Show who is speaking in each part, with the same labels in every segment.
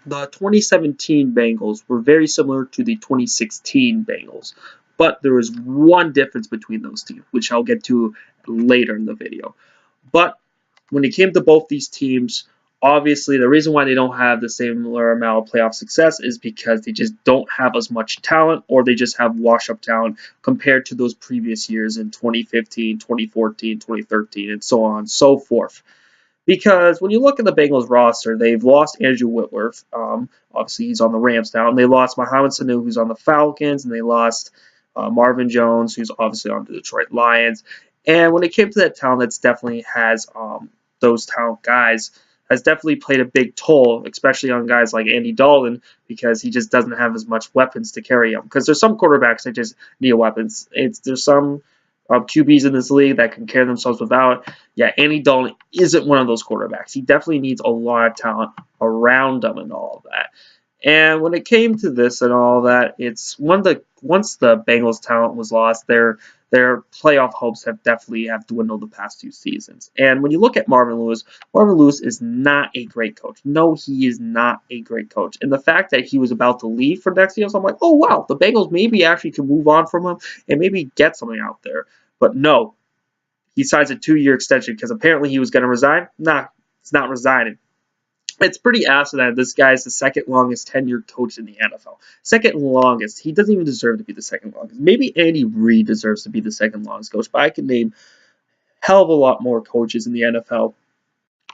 Speaker 1: the 2017 Bengals were very similar to the 2016 Bengals, but there was one difference between those teams, which I'll get to later in the video. But when it came to both these teams, obviously the reason why they don't have the similar amount of playoff success is because they just don't have as much talent, or they just have wash-up talent compared to those previous years in 2015, 2014, 2013, and so on and so forth. Because when you look at the Bengals roster, they've lost Andrew Whitworth. Obviously, he's on the Rams now. And they lost Mohamed Sanu, who's on the Falcons. And they lost Marvin Jones, who's obviously on the Detroit Lions. And when it came to that talent, that's definitely has those talent guys has definitely played a big toll, especially on guys like Andy Dalton, because he just doesn't have as much weapons to carry him. Because there's some quarterbacks that just need weapons. There's some QBs in this league that can carry themselves without. Yeah, Andy Dalton isn't one of those quarterbacks. He definitely needs a lot of talent around him and all of that. And when it came to this and all that, it's once the Bengals' talent was lost, their playoff hopes have definitely dwindled the past 2 seasons. And when you look at Marvin Lewis is not a great coach. No, he is not a great coach. And the fact that he was about to leave for next year, so I'm like, oh wow, the Bengals maybe actually can move on from him and maybe get something out there. But no, he signs a 2-year extension because apparently he was going to resign. Nah, he's not resigning. It's pretty awesome that this guy is the second longest tenured coach in the NFL. Second longest. He doesn't even deserve to be the second longest. Maybe Andy Reid deserves to be the second longest coach, but I can name hell of a lot more coaches in the NFL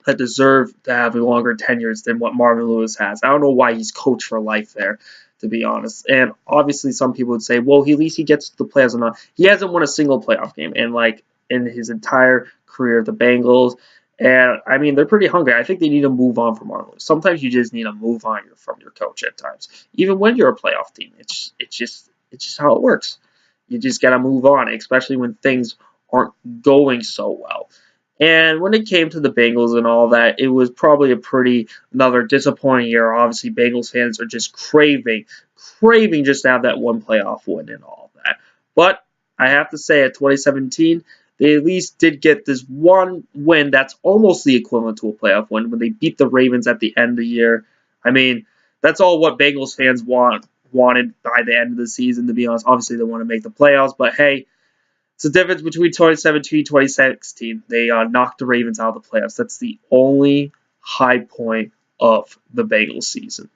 Speaker 1: that deserve to have longer tenures than what Marvin Lewis has. I don't know why he's coach for life there, to be honest. And obviously some people would say, well, at least he gets to the playoffs or not. He hasn't won a single playoff game in his entire career at the Bengals. And I mean, they're pretty hungry. I think they need to move on from Marvin Lewis. Sometimes you just need to move on from your coach at times, even when you're a playoff team. It's just how it works. You just gotta move on, especially when things aren't going so well. And when it came to the Bengals and all that, it was probably another disappointing year. Obviously, Bengals fans are just craving just to have that one playoff win and all that. But I have to say, at 2017, they at least did get this one win that's almost the equivalent to a playoff win when they beat the Ravens at the end of the year. I mean, that's all what Bengals fans wanted by the end of the season, to be honest. Obviously, they want to make the playoffs, but hey, it's the difference between 2017 and 2016. They knocked the Ravens out of the playoffs. That's the only high point of the Bengals season.